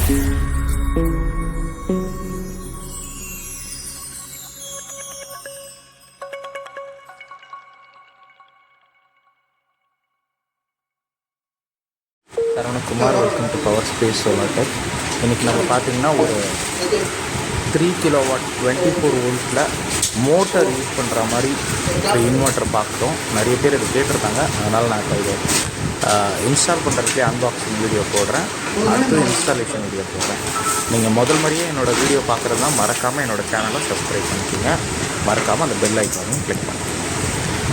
saravanakumar, welcome to Power Space Solar Tech. இன்றைக்கி நம்ம பார்த்திங்கன்னா ஒரு 3 கிலோவாட் 24 வோல்ட்டில் மோட்டர் யூஸ் பண்ணுற மாதிரி ஒரு இன்வெர்ட்டர் பார்க்குறோம். நிறைய பேர் இது கேட்டிருக்காங்க, அதனால் நான் இப்போ இதை இன்ஸ்டால் பண்ணுறதுக்கே அன்பாக்சிங் வீடியோ போடுறேன், அடுத்து இன்ஸ்டாலேஷன் வீடியோ போடுறேன். நீங்கள் முதல் முறையே என்னோடய வீடியோ பார்க்குறதுனா மறக்காமல் என்னோடய சேனலை சப்ஸ்கிரைப் பண்ணிக்கோங்க, மறக்காமல் அந்த பெல் ஐக்கானையும் கிளிக் பண்ணுங்கள்.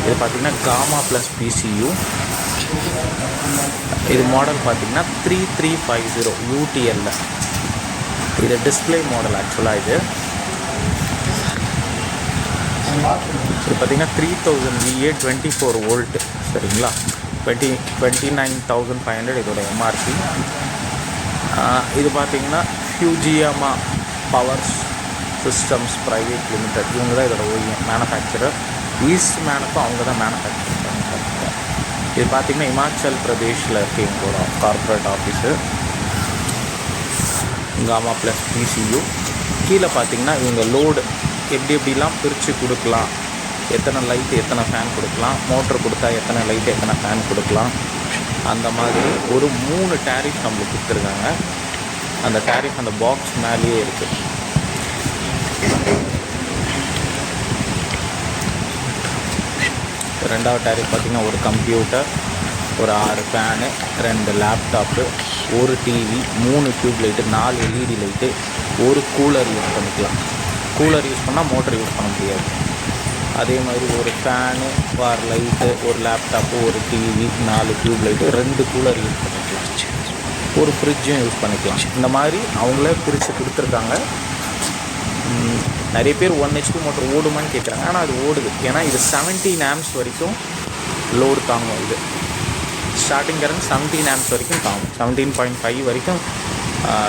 இது பார்த்திங்கன்னா காமா ப்ளஸ் பிசியூ. இது மாடல் பார்த்திங்கன்னா 3350 UTL. இது டிஸ்பிளே மாடல். ஆக்சுவலாக இது பார்த்திங்கன்னா 3000 VA 24 வோல்ட். சரிங்களா, 29,500 இதோட எம்ஆர்பி. இது பார்த்திங்கன்னா ஃபியூஜியாமா பவர் சிஸ்டம்ஸ் ப்ரைவேட் லிமிடெட், இவங்க தான் இதோட மேனுஃபேக்சரர். ஈஸ்ட் மேனுக்கும் அவங்க தான் மேனுஃபேக்சர் பண்ணுறாங்க. இது பார்த்திங்கன்னா இமாச்சல் பிரதேஷில் இருக்குது எங்களோட corporate office. Gamma plus PCU. கீழே பார்த்திங்கன்னா இவங்க லோடு எப்படிலாம் பிரித்து கொடுக்கலாம், எத்தனை லைட்டு எத்தனை ஃபேன் கொடுக்கலாம், மோட்ரு கொடுத்தா எத்தனை லைட்டு எத்தனை ஃபேன் கொடுக்கலாம், அந்த மாதிரி ஒரு 3 டேரிஃப் நம்மளுக்கு கொடுத்துருக்காங்க. அந்த டேரிஃப் அந்த பாக்ஸ் மேலேயே இருக்குது. ரெண்டாவது டேரிஃப் பார்த்திங்கன்னா ஒரு கம்ப்யூட்டர், ஒரு 6 ஃபேனு, 2 லேப்டாப்பு, ஒரு TV, 3 tube light, 4 LED light, ஒரு கூலர் யூஸ் பண்ணிக்கலாம். கூலர் யூஸ் பண்ணால் மோட்டர் யூஸ் பண்ண முடியாது. அதே மாதிரி ஒரு ஃபேனு, பார் லைட்டு, ஒரு லேப்டாப்பு, ஒரு TV, 4 tube light, 2 cooler use பண்ணிக்கலாம். ஒரு ஃப்ரிட்ஜும் யூஸ் பண்ணிக்கலாம். இந்த மாதிரி அவங்களே பிரித்து கொடுத்துருக்காங்க. நிறைய பேர் 1 HP மோட்டர் ஓடுமான்னு கேட்குறாங்க, ஆனால் அது ஓடுது. ஏன்னா இது 17 amps வரைக்கும் லோடு தாங்கும். இது ஸ்டார்டிங் கரண்ட் 17 amps வரைக்கும் தாங்கும். 17.5 வரைக்கும்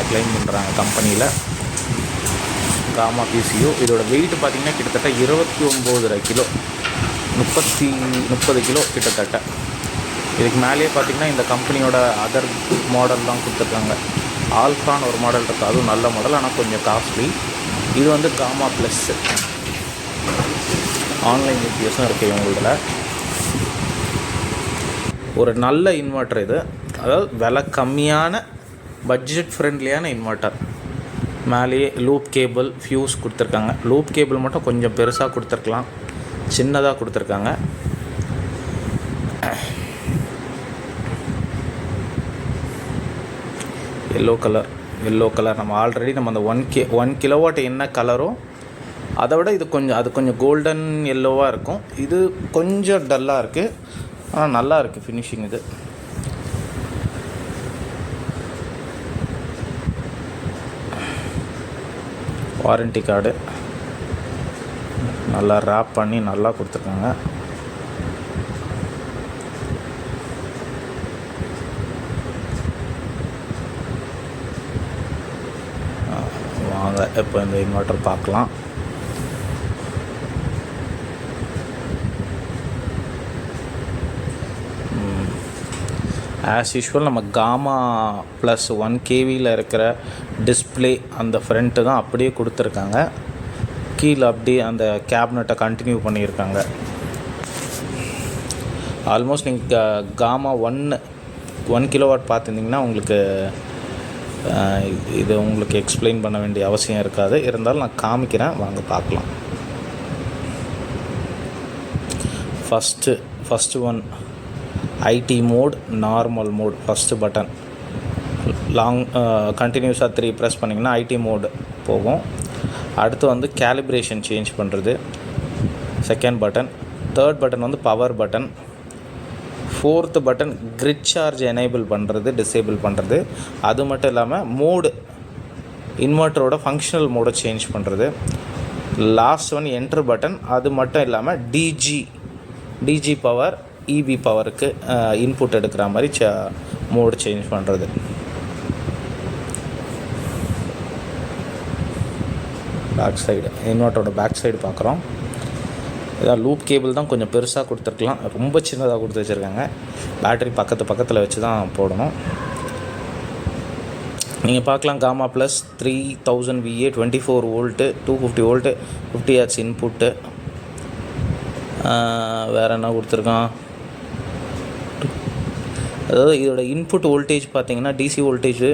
கிளைம் பண்ணுறாங்க கம்பெனியில். Gamma PCU. இதோட வெயிட் பார்த்திங்கன்னா கிட்டத்தட்ட 29.5 கிலோ, 30 கிலோ கிட்டத்தட்ட. இதுக்கு மேலேயே பார்த்திங்கன்னா இந்த கம்பெனியோட அதர் மாடல் தான் கொடுத்துருக்காங்க. ஆல்ஃபான்னு ஒரு மாடல் இருக்குது, அதுவும் நல்ல மாடல், ஆனால் கொஞ்சம் காஸ்ட்லி. இது வந்து காமா ப்ளஸ்ஸு. ஆன்லைன் யூபிஎஸும் இருக்குது இவங்களோட. ஒரு நல்ல இன்வெர்ட்டர் இது, அதாவது விலை கம்மியான பட்ஜெட் ஃப்ரெண்ட்லியான இன்வெர்ட்டர். மேலேயே லூப் கேபிள், ஃபியூஸ் கொடுத்துருக்காங்க. லூப் கேபிள் மட்டும் கொஞ்சம் பெருசாக கொடுத்துருக்கலாம், சின்னதாக கொடுத்துருக்காங்க. எல்லோ கலர் நம்ம ஆல்ரெடி நம்ம அந்த 1 கிலோவாட் என்ன கலரோ அதை விட இது கொஞ்சம் கோல்டன் எல்லோவாக இருக்கும். இது கொஞ்சம் டல்லாக இருக்குது, ஆனால் நல்லா இருக்குது ஃபினிஷிங். இது வாரண்டி கார்டு நல்லா ரேப் பண்ணி நல்லா கொடுத்துருக்காங்க. வாங்க இப்போ இந்த இன்வெர்ட்டர் பார்க்கலாம். ஆஸ் யூஷுவல் நம்ம காமா ப்ளஸ் 1 kVயில் இருக்கிற டிஸ்பிளே அந்த ஃப்ரண்ட்டு தான் அப்படியே கொடுத்துருக்காங்க. கீழே அப்படியே அந்த கேபினட்டை கண்டினியூ பண்ணியிருக்காங்க. ஆல்மோஸ்ட் நீங்கள் காமா 1 கிலோவாட் பார்த்துருந்திங்கன்னா உங்களுக்கு இது உங்களுக்கு எக்ஸ்பிளைன் பண்ண வேண்டிய அவசியம் இருக்காது. இருந்தாலும் நான் காமிக்கிறேன், வாங்க பார்க்கலாம். First one ID mode, normal mode. First button கண்டினியூஸாக 3 ப்ரெஸ் பண்ணிங்கன்னா ஐடி மோடு போகும். அடுத்து வந்து கேலிப்ரேஷன் சேஞ்ச் பண்ணுறது செகண்ட் பட்டன். தேர்ட் பட்டன் வந்து power button. Fourth button grid charge enable பண்ணுறது, டிசேபிள் பண்ணுறது. அது மட்டும் இல்லாமல் மோடு, இன்வெர்ட்டரோட ஃபங்க்ஷனல் மோடை சேஞ்ச் பண்ணுறது. Last one enter button. அது மட்டும் இல்லாமல் டிஜி பவர், இபி பவருக்கு இன்புட் எடுக்கிற மாதிரி மோடு சேஞ்ச் பண்ணுறது. பேக் சைடு, இன்வெர்ட்டரோட பேக் சைடு பார்க்குறோம். இதான் லூப் கேபிள் தான் கொஞ்சம் பெருசாக கொடுத்துருக்கலாம், ரொம்ப சின்னதாக கொடுத்து வச்சுருக்காங்க. பேட்டரி பக்கத்தில் வச்சு தான் போடணும். நீங்கள் பார்க்கலாம் Gamma plus 3000 VA 24 volt 250 volt 50 hertz input. வேறு என்ன கொடுத்துருக்கான், அதாவது இதோட இன்புட் வோல்டேஜ் பார்த்தீங்கன்னா டிசி வோல்டேஜ்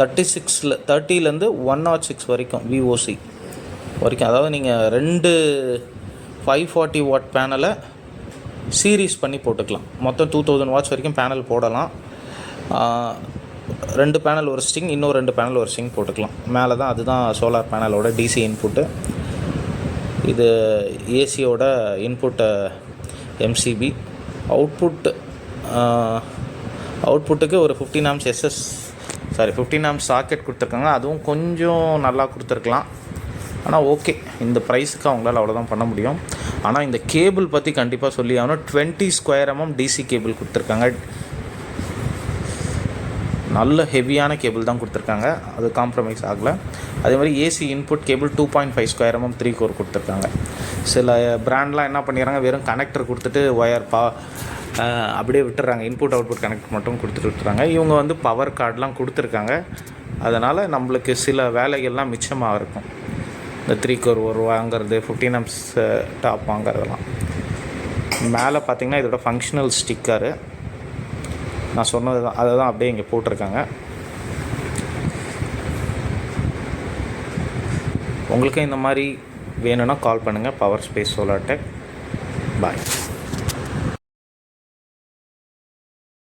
30லேருந்து 106 வரைக்கும் VOC வரைக்கும். அதாவது நீங்கள் 2 540 வாட் பேனலை சீரீஸ் பண்ணி போட்டுக்கலாம். மொத்தம் 2000 வாட்ஸ் வரைக்கும் பேனல் போடலாம். 2 பேனல் ஒரு ஸ்ட்ரிங், இன்னும் 2 பேனல் ஒரு ஸ்ட்ரிங் போட்டுக்கலாம். மேலே தான் அதுதான் சோலார் பேனலோட டிசி இன்புட்டு. இது ஏசியோட இன்புட்டு MCB. அவுட்புட்டுக்கு ஒரு 15 ஆம்ஸ் 15 ஆம்ஸ் சாக்கெட் கொடுத்துருக்காங்க. அதுவும் கொஞ்சம் நல்லா கொடுத்துருக்கலாம். ஆனால் ஓகே, இந்த ப்ரைஸுக்கு அவங்களால அவ்வளோதான் பண்ண முடியும். ஆனால் இந்த கேபிள் பற்றி கண்டிப்பாக சொல்லி ஆகணும். 20 ஸ்கொயர் mm டிசி கேபிள் கொடுத்துருக்காங்க. நல்ல ஹெவியான கேபிள் தான் கொடுத்துருக்காங்க, அது காம்ப்ரமைஸ் ஆகலை. அதே மாதிரி AC input cable 2.5 square mm 3 core கொடுத்துருக்காங்க. சில பிராண்ட்லாம் என்ன பண்ணிடுறாங்க, வெறும் கனெக்டர் கொடுத்துட்டு அப்படியே விட்டுறாங்க. இன்புட் அவுட்புட் கனெக்ட் மட்டும் கொடுத்துட்டு விட்டுறாங்க. இவங்க வந்து பவர் கார்டெலாம் கொடுத்துருக்காங்க. அதனால் நம்மளுக்கு சில வேலைகள்லாம் மிச்சமாக இருக்கும். இந்த 3 கோர் ஒரு வாங்கிறது, 15 ஆம்ஸ் டாப் வாங்கிறதெல்லாம். மேலே பார்த்திங்கன்னா இதோட ஃபங்க்ஷனல் ஸ்டிக்கரு நான் சொன்னது தான், அதை தான் அப்படியே இங்கே போட்டிருக்காங்க. உங்களுக்கு இந்த மாதிரி வேணும்னா கால் பண்ணுங்கள். Power Space Solar Tech. பாய்.